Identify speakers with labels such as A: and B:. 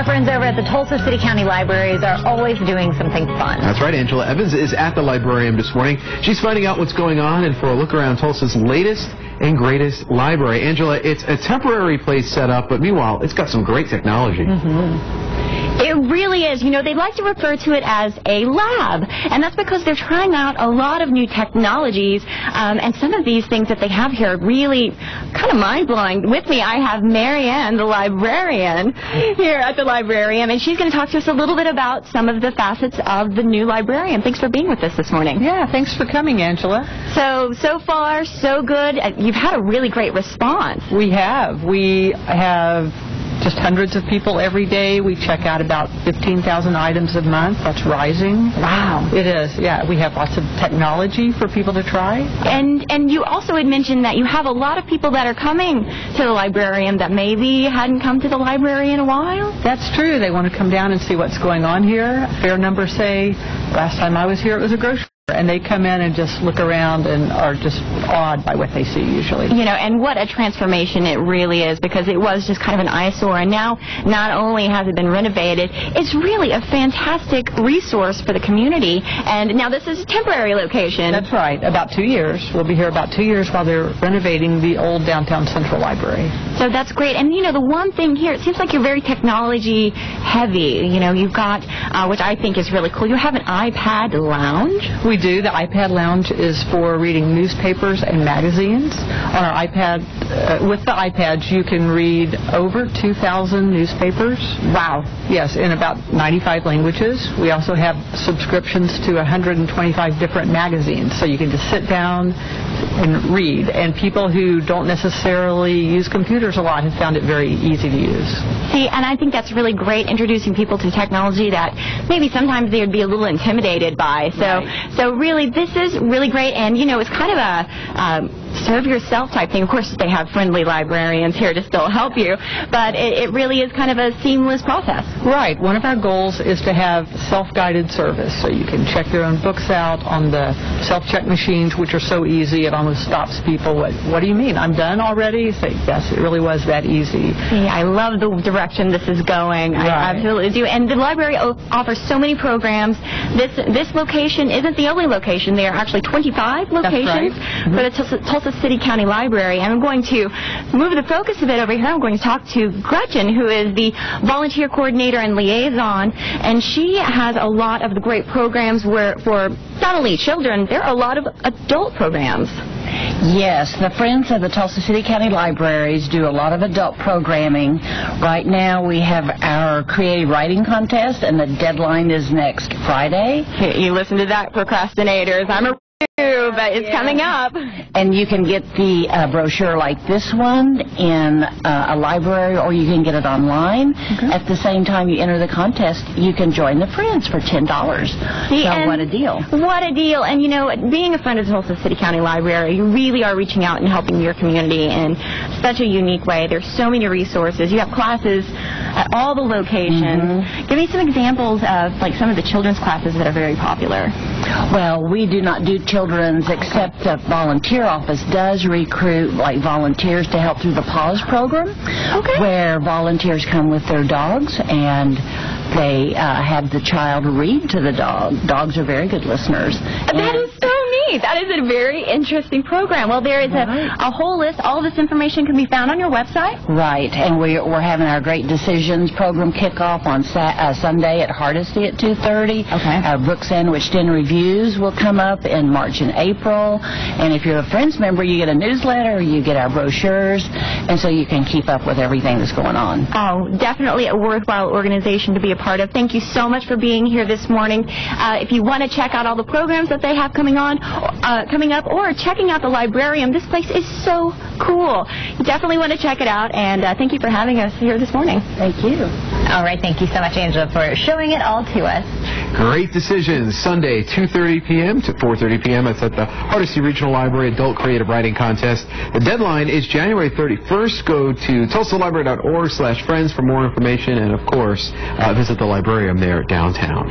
A: Our friends over at the Tulsa City-County Libraries are always doing something fun.
B: That's right. Angela Evans is at the Librarium this morning. She's finding out what's going on and for a look around Tulsa's latest and greatest library. Angela, it's a temporary place set up, but meanwhile, it's got some great technology.
C: It really is. You know, they like to refer to it as a lab, and that's because they're trying out a lot of new technologies, and some of these things that they have here are really kind of mind-blowing. With me, I have Marianne, the librarian, here at the Librarium, and she's going to talk to us a little bit about some of the facets of the new Librarium. Thanks for being with us this morning.
D: Yeah, thanks for coming, Angela.
C: So far, so good. You've had a really great response.
D: We have just hundreds of people every day. We check out about 15,000 items a month. That's rising.
C: Wow.
D: It is, yeah. We have lots of technology for people to try.
C: And you also had mentioned that you have a lot of people that are coming to the Librarium that maybe hadn't come to the library in a while.
D: That's true. They want to come down and see what's going on here. A fair number say, last time I was here, it was a grocery. And they come in and just look around and are just awed by what they see usually.
C: You know, and what a transformation it really is, because it was just kind of an eyesore, and now not only has it been renovated, it's really a fantastic resource for the community. And now this is a temporary location.
D: That's right. About 2 years. We'll be here about 2 years while they're renovating the old downtown Central Library.
C: So that's great. And, you know, the one thing here, it seems like you're very technology heavy. You know, you've got, which I think is really cool, you have an iPad lounge.
D: We do. The iPad Lounge is for reading newspapers and magazines. On our iPad, with the iPads, you can read over 2,000 newspapers.
C: Wow.
D: Yes, in about 95 languages. We also have subscriptions to 125 different magazines, so you can just sit down and read. And people who don't necessarily use computers a lot have found it very easy to use.
C: See, and I think that's really great, introducing people to technology that maybe sometimes they would be a little intimidated by. So really, this is really great, and, you know, it's kind of a serve yourself type thing. Of course, they have friendly librarians here to still help you, but it really is kind of a seamless process.
D: Right. One of our goals is to have self-guided service, so you can check your own books out on the self-check machines, which are so easy, it almost stops people. What do you mean? I'm done already? Say, yes, it really was that easy.
C: Yeah, I love the direction this is going. Right. I absolutely do. And the library offers so many programs. This location isn't the only location. There are actually 25 locations for the Tulsa City-County Library. And I'm going to move the focus a bit over here. I'm going to talk to Gretchen, who is the volunteer coordinator and liaison, and she has a lot of the great programs for not only children, there are a lot of adult programs.
E: Yes, the Friends of the Tulsa City-County Libraries do a lot of adult programming. Right now we have our creative writing contest, and the deadline is next Friday.
C: You listen to that, procrastinators. I'm a but it's coming up.
E: And you can get the brochure like this one in a library, or you can get it online. At the same time you enter the contest, you can join the Friends for $10. So what a deal.
C: What a deal. And, you know, being a friend of the Tulsa City-County Library, you really are reaching out and helping your community in such a unique way. There's so many resources. You have classes at all the locations. Give me some examples of, like, some of the children's classes that are very popular.
E: Well, we do not do children's, except the volunteer office does recruit, like, volunteers to help through the PAWS program, where volunteers come with their dogs and they have the child read to the dog. Dogs are very good listeners.
C: That is so neat. That is a very interesting program. Well, there is a whole list. All this information can be found on your website.
E: Right, and we're having our Great Decisions program kickoff on Sunday at Hardesty at 2:30. Our book sandwich dinner reviews will come up in March and April. And if you're a Friends member, you get a newsletter, you get our brochures, and so you can keep up with everything that's going on.
C: Oh, definitely a worthwhile organization to be a part of. Thank you so much for being here this morning. If you want to check out all the programs that they have coming up, or checking out the Librarium, this place is so cool. You definitely want to check it out, and thank you for having us here this morning.
E: Thank you.
A: All right, thank you so much, Angela, for showing it all to us.
B: Great Decisions, Sunday, 2:30 p.m. to 4:30 p.m. It's at the Hardesty Regional Library Adult Creative Writing Contest. The deadline is January 31st. Go to tulsalibrary.org/friends for more information, and, of course, visit the Librarium there downtown.